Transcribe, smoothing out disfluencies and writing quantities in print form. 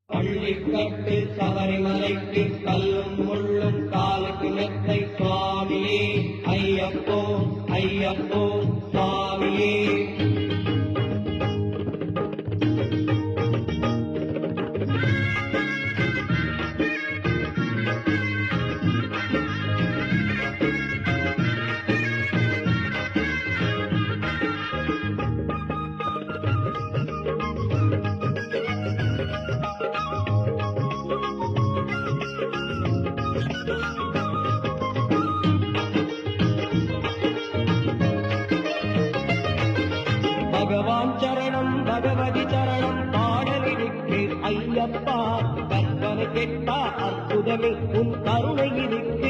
பள்ளிக்கட்டு சபரிமலைக்கு கல்லும் முள்ளும் காலுக்கு மெத்தை சுவாமியே ஐயப்போ ஐயப்போ சுவாமியே. பகவான் சரணம் பகவதி சரணம் பாடலிருக்கு ஐயப்பா. கற்பனை கெட்டா அற்புதமே உன் கருணை இருக்கு